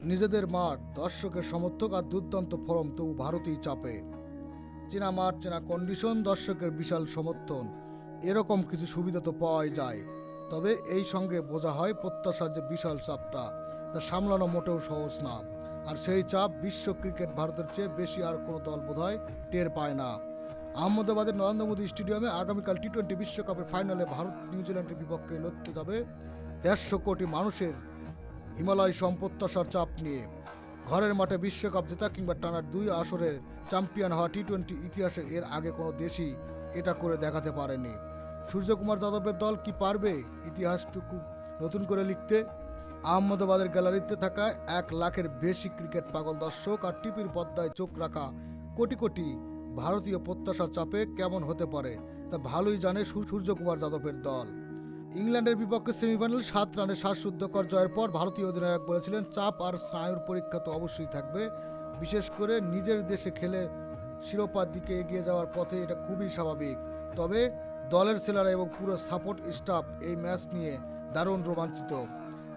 নিজেদের মাঠ, দর্শকের সমর্থক আর দুর্দান্ত ফর্ম, তবু ভারতই চাপে। চেনা মাঠ, চেনা কন্ডিশন, দর্শকের বিশাল সমর্থন, এরকম কিছু সুবিধা তো পাওয়াই যায়। তবে এই সঙ্গে বোঝা হয় প্রত্যাশার যে বিশাল চাপটা, তা সামলানো মোটেও সহজ না। আর সেই চাপ বিশ্ব ক্রিকেট ভারতের চেয়ে বেশি আর কোনো দল বোধহয় টের পায় না। আহমেদাবাদের নরেন্দ্র মোদী স্টেডিয়ামে আগামীকাল টি-20 বিশ্বকাপের ফাইনালে ভারত নিউজিল্যান্ডের বিপক্ষে লড়তে যাবে 150 কোটি মানুষের হিমালয় প্রত্যাশার চাপ নিয়ে। ঘরের মাঠে বিশ্বকাপ জেতা কিংবা টানা 2 আসরের চ্যাম্পিয়ন হওয়া টি-20 ইতিহাসে এর আগে কোনো দেশই এটা করে দেখাতে পারেনি। সূর্যকুমার যাদবের দল কি পারবে ইতিহাসটুকু নতুন করে লিখতে? আহমেদাবাদের গ্যালারিতে থাকা 1 লাখের বেশি ক্রিকেট পাগল দর্শক আর টিভির পর্দায় চোখ রাখা কোটি কোটি ভারতীয় প্রত্যাশার চাপে কেমন হতে পারে তা ভালোই জানে সূর্যকুমার যাদবের দল। ইংল্যান্ডের বিপক্ষে সেমিফাইনাল 7 রানে শ্বাসরুদ্ধকর জয়ের পর ভারতীয় অধিনায়ক বলেছিলেন, চাপ আর স্নায়ুর পরীক্ষা তো অবশ্যই থাকবে, বিশেষ করে নিজের দেশে খেলে শিরোপার দিকে এগিয়ে যাওয়ার পথে এটা খুবই স্বাভাবিক। তবে দলের ছেলেরা এবং পুরো সাপোর্ট স্টাফ এই ম্যাচ নিয়ে দারুণ রোমাঞ্চিত।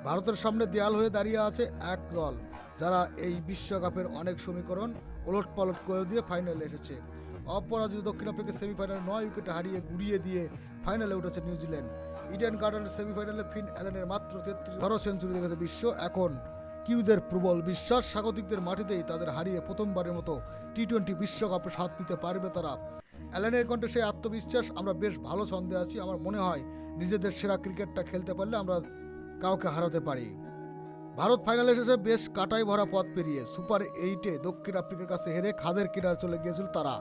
ভারতের সামনে দেয়াল হয়ে দাঁড়িয়ে আছে এক দল, যারা এই বিশ্বকাপের অনেক সমীকরণ ওলটপালট করে দিয়ে ফাইনালে এসেছে। অপরাজিত দক্ষিণ আফ্রিকা সেমিফাইনালে 9 উইকেটে হারিয়ে গুড়িয়ে দিয়ে ফাইনালে উঠেছে নিউজিল্যান্ড। ইডেন গার্ডেনের সেমিফাইনালে ফিন অ্যালেনের মাত্র 33 সেঞ্চুরি দেখেছে বিশ্ব। এখন কিউদের প্রবল বিশ্বাস, স্বাগতিকদের মাটিতেই তাদের হারিয়ে প্রথমবারের মতো টি-20 বিশ্বকাপে স্বাদ নিতে পারবে তারা। অ্যালেনের কণ্ঠে সেই আত্মবিশ্বাস, আমরা বেশ ভালো ছন্দে আছি, আমার মনে হয় নিজেদের সেরা ক্রিকেটটা খেলতে পারলে আমরা কাউকে হারাতে পারি। ভারত ফাইনালে এসেছে বেশ কাটাই ভরা পথ পেরিয়ে। সুপার 8-এ দক্ষিণ আফ্রিকার কাছে হেরে খাদের কিনার চলে গিয়েছিল তারা।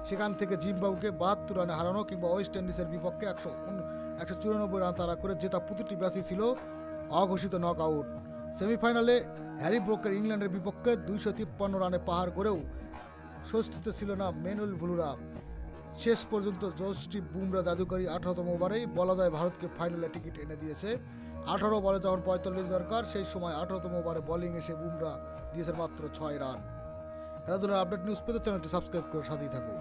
সেখান থেকে জিম্বাবুকে 72 রানে হারানো কিংবা ওয়েস্ট ইন্ডিজের বিপক্ষে 194 রান তাড়া করে জেতা প্রতিটি ম্যাচই ছিল অঘোষিত নকআউট। সেমিফাইনালে হ্যারি ব্রোকের ইংল্যান্ডের বিপক্ষে 253 রানে পাহাড় গড়েও স্বস্তিতে ছিল না ম্যানুয়েল ভুলুরা। শেষ পর্যন্ত জসপ্রীত বুমরা জাদুকরী 18তম ওভারেই বলা যায় ভারতকে ফাইনালে টিকিট এনে দিয়েছে। 18 বলে যখন 45 দরকার, সেই সময় 18তম ওভারে বোলিং এসে বুমরা দিয়েছেন মাত্র 6 রান। খেলাধুলার আপডেট নিউজ পেতে চ্যানেলটি সাবস্ক্রাইব করে সাথেই থাকুন।